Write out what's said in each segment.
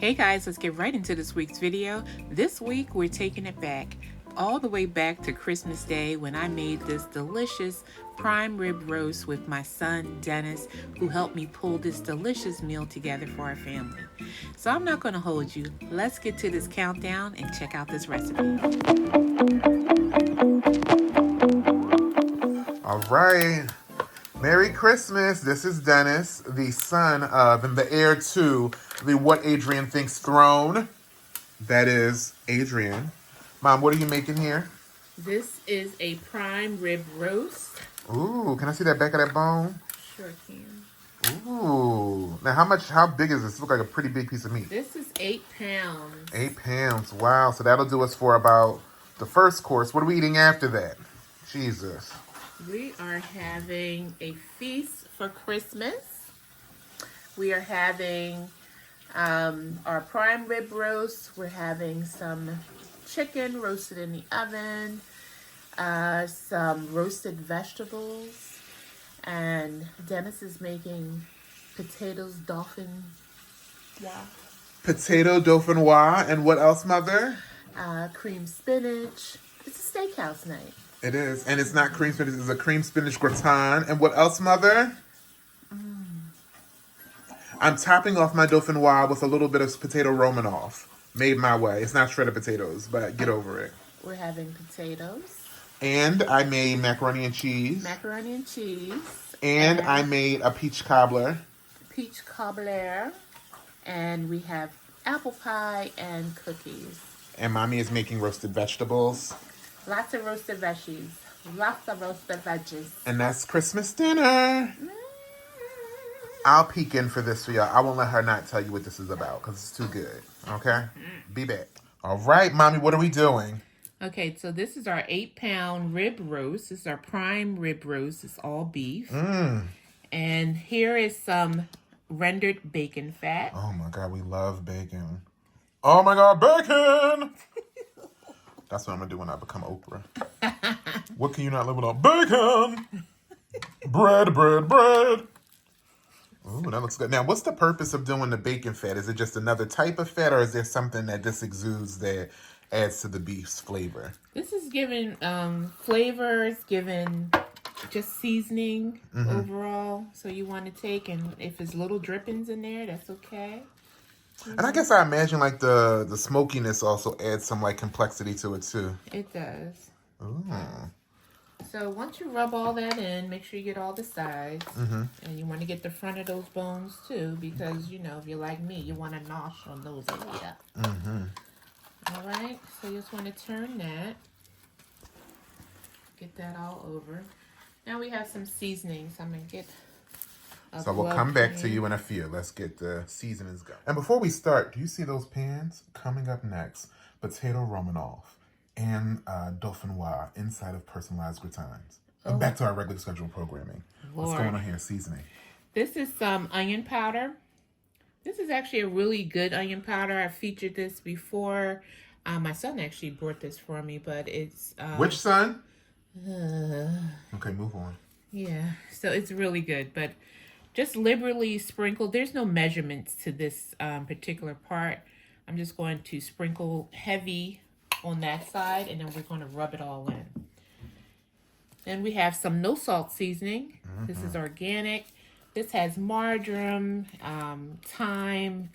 Hey guys, let's get right into this week's video. This week we're taking it back, all the way back to Christmas Day when I made this delicious prime rib roast with my son Dennis, who helped me pull this delicious meal together for our family. So I'm not going to hold you. Let's get to this countdown and check out this recipe. All right. Merry Christmas. This is Dennis, the son of and the heir to the What Adrianne Thinks throne. That is Adrianne. Mom, what are you making here? This is a prime rib roast. Ooh, can I see that back of that bone? Sure can. Ooh. Now, how big is this? It looks like a pretty big piece of meat. This is 8 pounds. 8 pounds. Wow. So that'll do us for about the first course. What are we eating after that? Jesus. We are having a feast for Christmas. We are having our prime rib roast. We're having some chicken roasted in the oven, some roasted vegetables, and Dennis is making potatoes dauphinoise. Potato dauphinoise. And what else, Mother? Cream spinach. It's a steakhouse night. It is. And it's not cream spinach. It's a cream spinach gratin. And what else, Mother? I'm topping off my dauphinoise with a little bit of potato romanoff. Made my way. It's not shredded potatoes, but get over it. We're having potatoes. And I made macaroni and cheese. Macaroni and cheese. And I made a peach cobbler. Peach cobbler. And we have apple pie and cookies. And Mommy is making roasted vegetables. Lots of roasted veggies. Lots of roasted veggies. And that's Christmas dinner. I'll peek in for this for y'all. I won't let her not tell you what this is about because it's too good. Okay? Be back. All right, Mommy, what are we doing? Okay, so this is our 8-pound rib roast. This is our prime rib roast. It's all beef. And here is some rendered bacon fat. Oh, my God, we love bacon. Oh, my God, bacon! That's what I'm going to do when I become Oprah. What can you not live without? Bacon! Bread, bread, bread! Ooh, that looks good. Now, what's the purpose of doing the bacon fat? Is it just another type of fat, or is there something that this exudes that adds to the beef's flavor? This is giving flavors, giving just seasoning overall. So you want to take, and if there's little drippings in there, that's okay. And I guess I imagine like the smokiness also adds some like complexity to it too. It does. Ooh. So once you rub all that in, make sure you get all the sides. And you want to get the front of those bones too, because, you know, if you're like me, you want to nosh on those area. All right, so you just want to turn that. Get that all over. Now we have some seasonings. I'm going to get So we'll come back to you in a few. Let's get the seasonings going. And before we start, do you see those pans? Coming up next, potato romanoff and dauphinoise inside of personalized gratins. And back to our regular scheduled programming. What's going on here? Seasoning. This is some onion powder. This is actually a really good onion powder. I featured this before. My son actually brought this for me, but it's... Which son? Okay, move on. Yeah, so it's really good, but just liberally sprinkle. There's no measurements to this particular part. I'm just going to sprinkle heavy on that side, and then we're going to rub it all in. Then we have some no salt seasoning. This is organic. This has marjoram, thyme,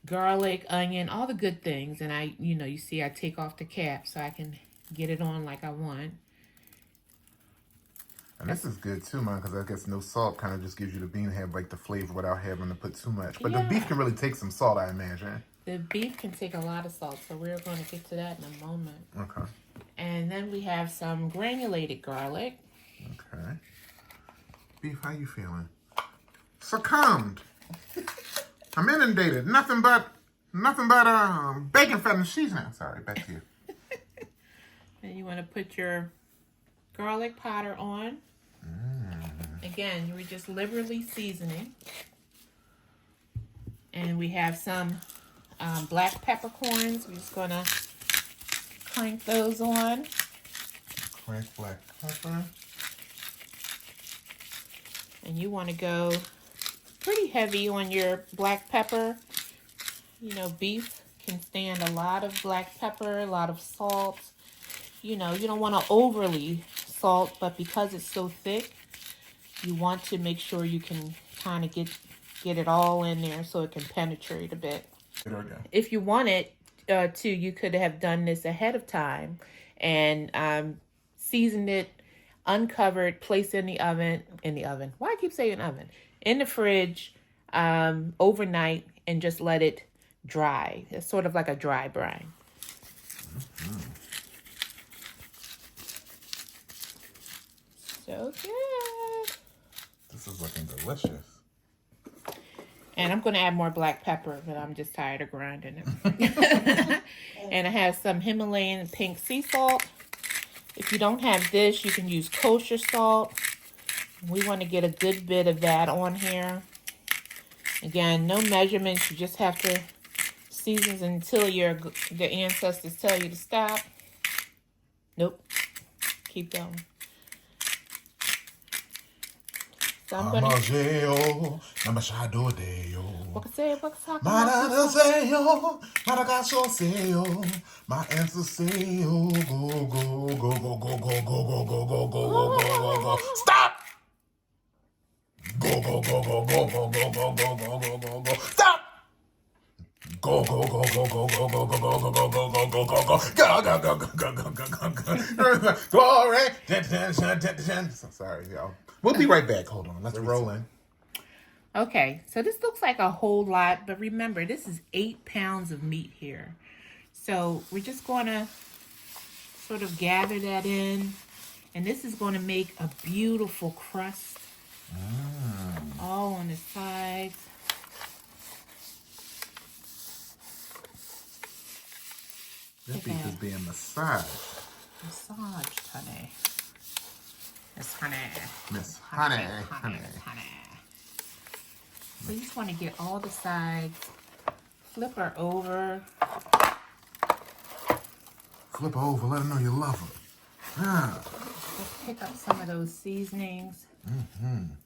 garlic, onion, all the good things. And you see I take off the cap so I can get it on like I want. And this is good too, man, because I guess no salt kind of just gives you the bean to have like the flavor without having to put too much. But the beef can really take some salt, I imagine. The beef can take a lot of salt, so we're going to get to that in a moment. Okay. And then we have some granulated garlic. Okay. Beef, how you feeling? Succumbed. I'm inundated. Nothing but bacon fat and seasoning. Sorry, back to you. And you want to put your garlic powder on. Again, we're just liberally seasoning. And we have some black peppercorns. We're just going to crank those on. Crank black pepper. And you want to go pretty heavy on your black pepper. You know, beef can stand a lot of black pepper, a lot of salt. You know, you don't want to overly salt, but because it's so thick, you want to make sure you can kind of get it all in there so it can penetrate a bit. If you wanted to, you could have done this ahead of time and seasoned it, uncovered, placed in the oven. Why I keep saying oven? In the fridge overnight and just let it dry. It's sort of like a dry brine. So good. This is looking delicious. And I'm going to add more black pepper, but I'm just tired of grinding it. And I have some Himalayan pink sea salt. If you don't have this, you can use kosher salt. We want to get a good bit of that on here. Again, no measurements. You just have to season until the ancestors tell you to stop. Nope. Keep going. So I'm going to... My answer say, go, go, go, go, go, go, go, go, go, go, go. Stop! Go, go, go, go, go, go, go, go, go, go, go, go, go. Stop! Go, go, go, go, go, go, go, go, go, go, go, go, go, go, go, go, go. Glory. Sorry, y'all. We'll be right back. Hold on. Let's roll in. Okay, so this looks like a whole lot, but remember, this is 8 pounds of meat here. So we're just going to sort of gather that in, and this is going to make a beautiful crust all on the sides. That beef is being massaged. Massaged, honey. Miss Honey. Miss Honey. Honey. So you just want to get all the sides. Flip her over. Flip her over. Let her know you love her. Yeah. Let's pick up some of those seasonings. And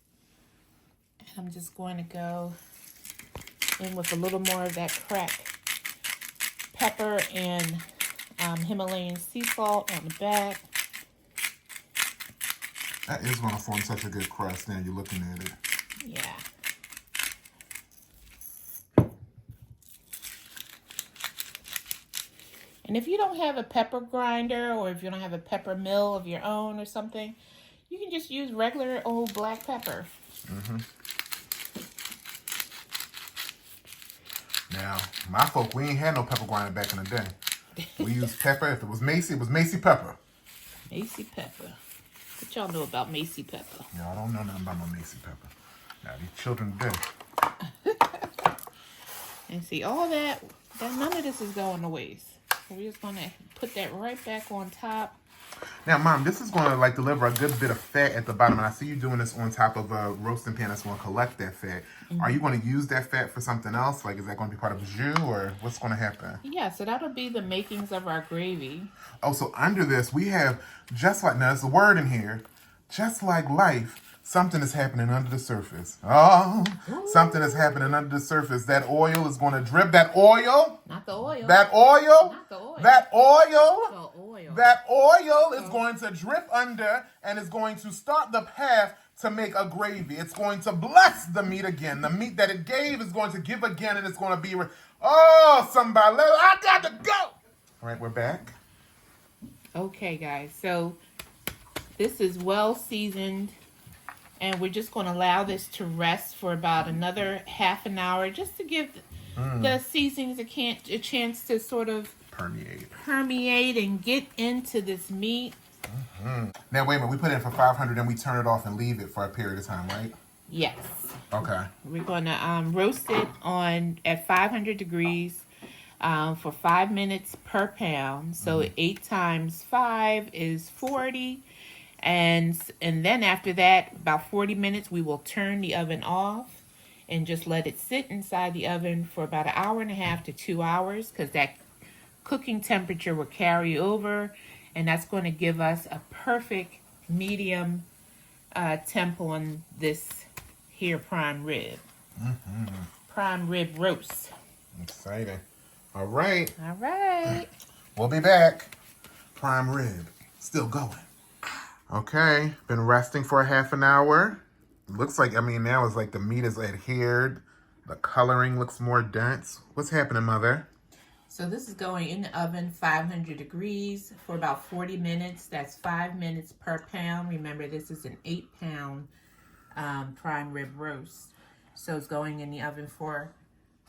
I'm just going to go in with a little more of that cracked pepper and Himalayan sea salt on the back. That is going to form such a good crust now you're looking at it. Yeah. And if you don't have a pepper grinder or if you don't have a pepper mill of your own or something, you can just use regular old black pepper. Now, my folk, we ain't had no pepper grinder back in the day. We used pepper. If it was Macy pepper. Macy pepper. What y'all know about Macy pepper? Y'all don't know nothing about no Macy pepper. Now, these children do. And see, all that, none of this is going to waste. So we're just going to put that right back on top. Now, Mom, this is going to like deliver a good bit of fat at the bottom. And I see you doing this on top of a roasting pan that's going to collect that fat. Are you going to use that fat for something else? Like, is that going to be part of the jus or what's going to happen? Yeah, so that'll be the makings of our gravy. Oh, so under this, we have just like, now there's a word in here, just like life. Something is happening under the surface. Oh, something is happening under the surface. That oil is going to drip. That oil. Not the oil. That oil. Not the oil. That oil. The oil. That oil is going to drip under and is going to start the path to make a gravy. It's going to bless the meat again. The meat that it gave is going to give again, and it's going to be... Oh, somebody. I got to go. All right, we're back. Okay, guys. So this is well seasoned. And we're just going to allow this to rest for about another half an hour just to give the seasonings a chance to sort of permeate and get into this meat. Now, wait a minute. We put it in for 500 and we turn it off and leave it for a period of time, right? Yes. Okay. We're going to roast it at 500 degrees for 5 minutes per pound. So 8 times 5 is 40. And then after that, about 40 minutes, we will turn the oven off and just let it sit inside the oven for about 1.5 hours to 2 hours because that cooking temperature will carry over, and that's going to give us a perfect medium temp on this here prime rib. Prime rib roast. Exciting. All right. All right. We'll be back. Prime rib. Still going. Okay. Been resting for a half an hour. Looks like, I mean, now it's like the meat is adhered. The coloring looks more dense. What's happening, Mother? So this is going in the oven, 500 degrees for about 40 minutes. That's 5 minutes per pound. Remember, this is an 8-pound prime rib roast. So it's going in the oven for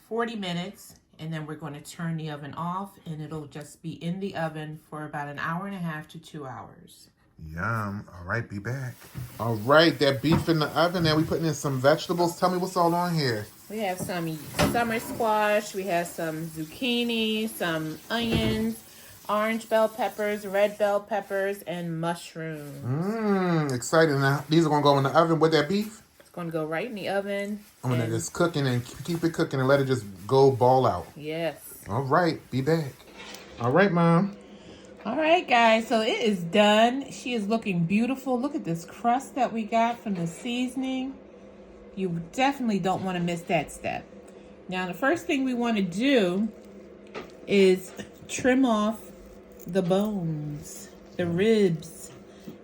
40 minutes, and then we're going to turn the oven off, and it'll just be in the oven for about an hour and a half to 2 hours. Yum. All right, be back. All right, that beef in the oven. Now we putting in some vegetables. Tell me what's all on here. We have some summer squash, we have some zucchini, some onions, orange bell peppers, red bell peppers, and mushrooms. Exciting. Now, these are going to go in the oven with that beef? It's going to go right in the oven. I'm going to just cook it and keep it cooking and let it just go ball out. Yes. All right, be back. All right, Mom. All right, guys, so it is done. She is looking beautiful. Look at this crust that we got from the seasoning. You definitely don't want to miss that step. Now, the first thing we want to do is trim off the bones, the ribs.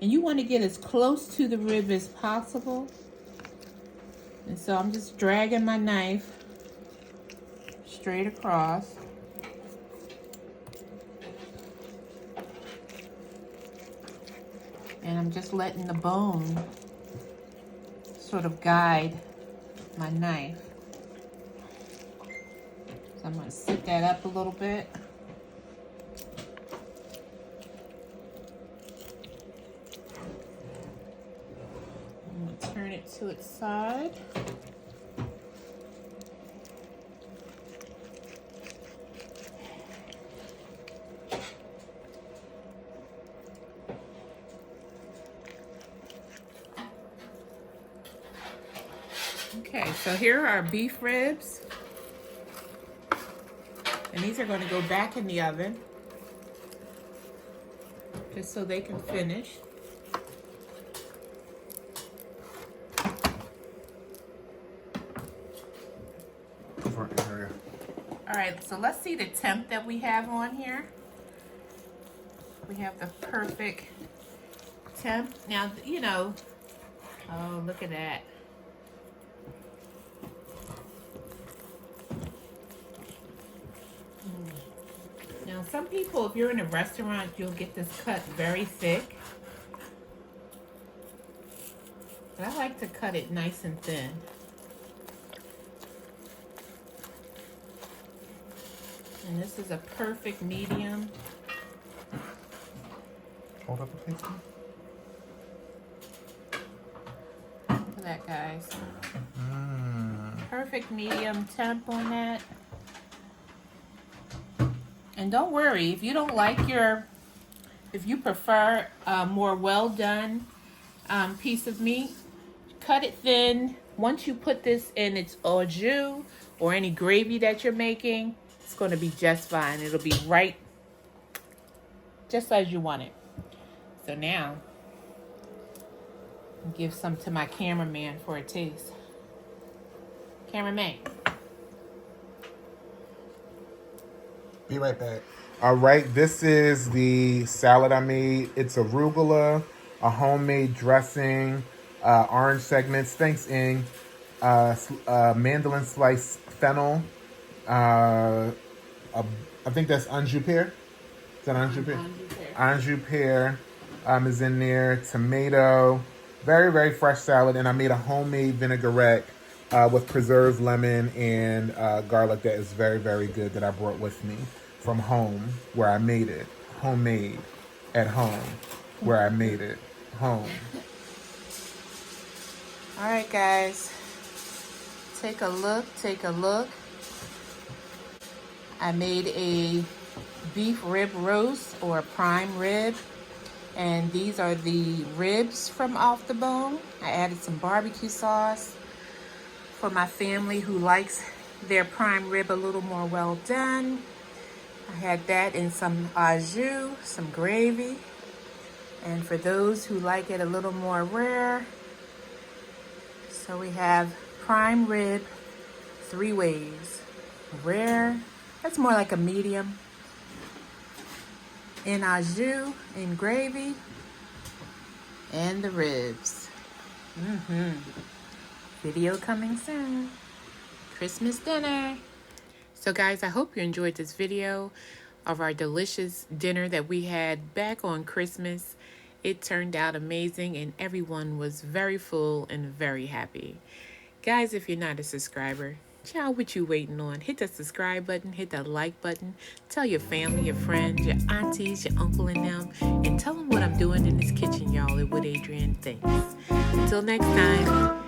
And you want to get as close to the rib as possible. And so I'm just dragging my knife straight across. And I'm just letting the bone sort of guide my knife. So I'm going to sit that up a little bit. I'm going to turn it to its side. Okay, so here are our beef ribs. And these are going to go back in the oven, just so they can finish. All right, so let's see the temp that we have on here. We have the perfect temp. Now, you know, oh, look at that. Now, some people, if you're in a restaurant, you'll get this cut very thick. But I like to cut it nice and thin. And this is a perfect medium. Hold up a piece. Look at that, guys. Perfect medium temp on that. And don't worry, if you don't like if you prefer a more well done piece of meat, cut it thin. Once you put this in its au jus or any gravy that you're making, it's going to be just fine. It'll be right just as you want it. So now, I'll give some to my cameraman for a taste. Cameraman. Be right back. All right, this is the salad I made. It's arugula, a homemade dressing, orange segments. Thanks, Ing. Mandolin slice fennel. I think that's anjou pear. Is that anjou pear? Anjou pear is in there. Tomato. Very, very fresh salad. And I made a homemade vinaigrette with preserved lemon and garlic that is very, very good that I brought with me from home where I made it. Homemade at home where I made it. Home. All right, guys. Take a look. Take a look. I made a beef rib roast or a prime rib. And these are the ribs from off the bone. I added some barbecue sauce for my family who likes their prime rib a little more well done. I had that in some au jus, some gravy. And for those who like it a little more rare, so we have prime rib 3 ways. rare. That's more like a medium. And au jus and gravy. And the ribs. Video coming soon. Christmas dinner. So guys, I hope you enjoyed this video of our delicious dinner that we had back on Christmas. It turned out amazing and everyone was very full and very happy. Guys, if you're not a subscriber, child, what you waiting on? Hit the subscribe button, hit the like button, tell your family, your friends, your aunties, your uncle and them, and tell them what I'm doing in this kitchen, y'all, and what Adrianne thinks. Until next time.